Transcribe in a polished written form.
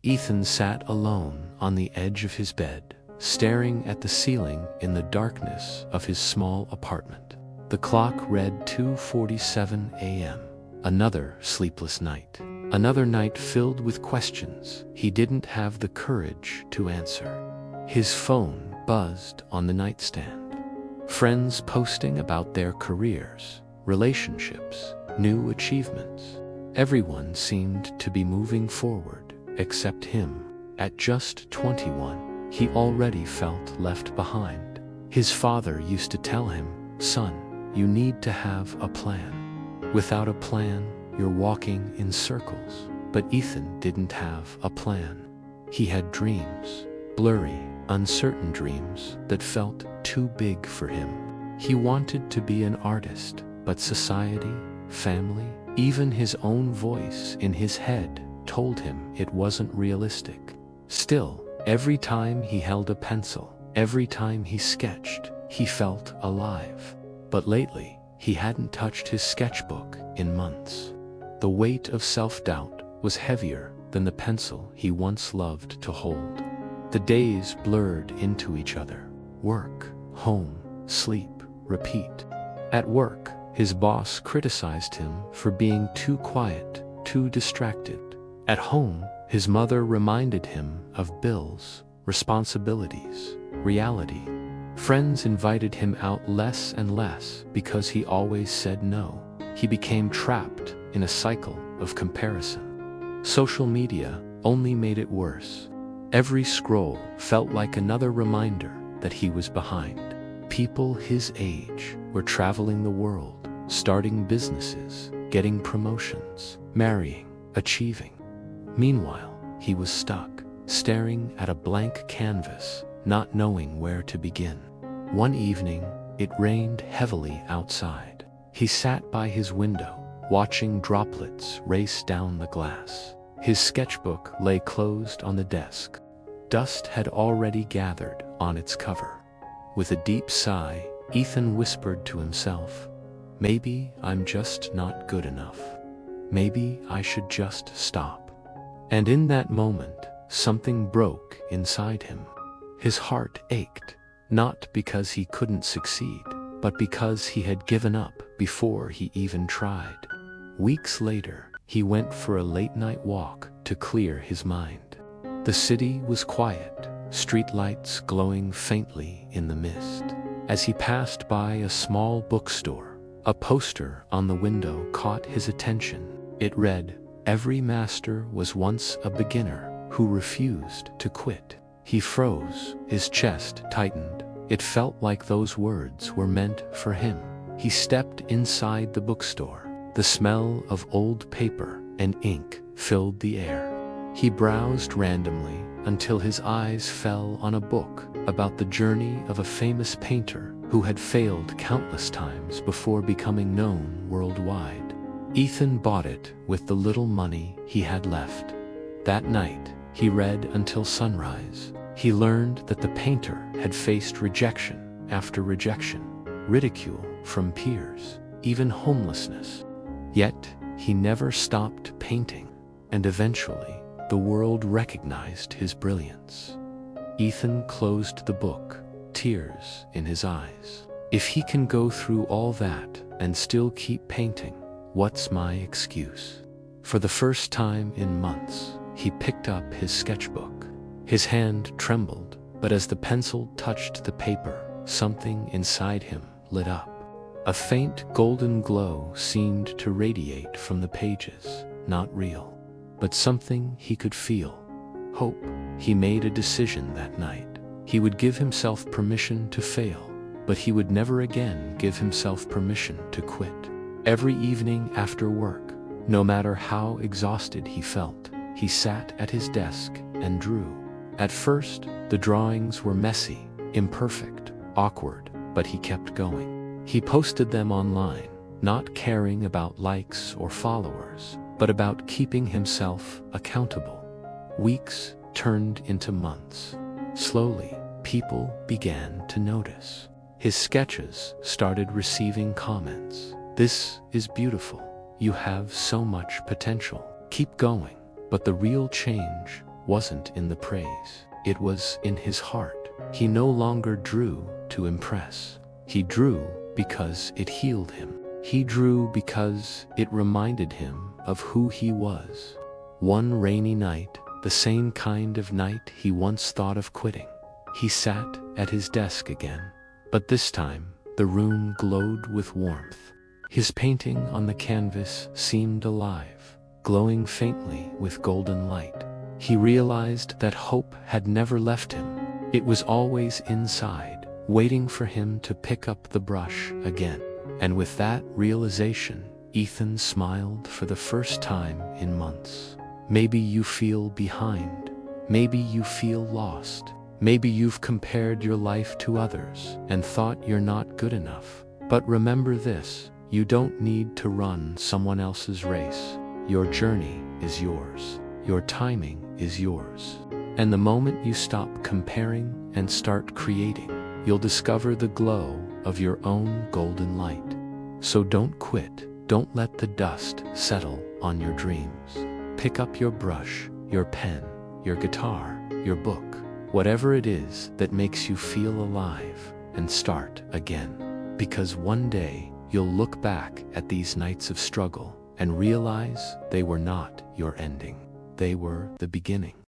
Ethan sat alone on the edge of his bed, staring at the ceiling in the darkness of his small apartment. The clock read 2:47 a.m. Another sleepless night. Another night filled with questions he didn't have the courage to answer. His phone buzzed on the nightstand. Friends posting about their careers, relationships, new achievements. Everyone seemed to be moving forward, except him. At just 21, he already felt left behind. His father used to tell him, "Son, you need to have a plan. Without a plan, you're walking in circles." But Ethan didn't have a plan. He had dreams, blurry, uncertain dreams that felt too big for him. He wanted to be an artist, but society, family, even his own voice in his head told him it wasn't realistic. Still, every time he held a pencil, every time he sketched, he felt alive. But lately, he hadn't touched his sketchbook in months. The weight of self-doubt was heavier than the pencil he once loved to hold. The days blurred into each other. Work, home, sleep, repeat. At work, his boss criticized him for being too quiet, too distracted. At home, his mother reminded him of bills, responsibilities, reality. Friends invited him out less and less because he always said no. He became trapped in a cycle of comparison. Social media only made it worse. Every scroll felt like another reminder that he was behind. People his age were traveling the world, starting businesses, getting promotions, marrying, achieving. Meanwhile, he was stuck, staring at a blank canvas, not knowing where to begin. One evening, it rained heavily outside. He sat by his window, watching droplets race down the glass. His sketchbook lay closed on the desk. Dust had already gathered on its cover. With a deep sigh, Ethan whispered to himself, "Maybe I'm just not good enough. Maybe I should just stop." And in that moment, something broke inside him. His heart ached, not because he couldn't succeed, but because he had given up before he even tried. Weeks later, he went for a late-night walk to clear his mind. The city was quiet, streetlights glowing faintly in the mist. As he passed by a small bookstore, a poster on the window caught his attention. It read, "Every master was once a beginner who refused to quit." He froze, his chest tightened. It felt like those words were meant for him. He stepped inside the bookstore. The smell of old paper and ink filled the air. He browsed randomly until his eyes fell on a book about the journey of a famous painter who had failed countless times before becoming known worldwide. Ethan bought it with the little money he had left. That night, he read until sunrise. He learned that the painter had faced rejection after rejection, ridicule from peers, even homelessness. Yet, he never stopped painting, and eventually, the world recognized his brilliance. Ethan closed the book, tears in his eyes. If he can go through all that and still keep painting, what's my excuse? For the first time in months, he picked up his sketchbook. His hand trembled, but as the pencil touched the paper, something inside him lit up. A faint golden glow seemed to radiate from the pages, not real, but something he could feel. Hope. He made a decision that night. He would give himself permission to fail, but he would never again give himself permission to quit. Every evening after work, no matter how exhausted he felt, he sat at his desk and drew. At first, the drawings were messy, imperfect, awkward, but he kept going. He posted them online, not caring about likes or followers, but about keeping himself accountable. Weeks turned into months. Slowly, people began to notice. His sketches started receiving comments. "This is beautiful. You have so much potential. Keep going." But the real change wasn't in the praise. It was in his heart. He no longer drew to impress. He drew because it healed him. He drew because it reminded him of who he was. One rainy night, the same kind of night he once thought of quitting, he sat at his desk again. But this time, the room glowed with warmth. His painting on the canvas seemed alive, glowing faintly with golden light. He realized that hope had never left him. It was always inside, waiting for him to pick up the brush again. And with that realization, Ethan smiled for the first time in months. Maybe you feel behind. Maybe you feel lost. Maybe you've compared your life to others and thought you're not good enough. But remember this, you don't need to run someone else's race. Your journey is yours. Your timing is yours. And the moment you stop comparing and start creating, you'll discover the glow of your own golden light. So don't quit. Don't let the dust settle on your dreams. Pick up your brush, your pen, your guitar, your book, whatever it is that makes you feel alive, and start again. Because one day, you'll look back at these nights of struggle and realize they were not your ending. They were the beginning.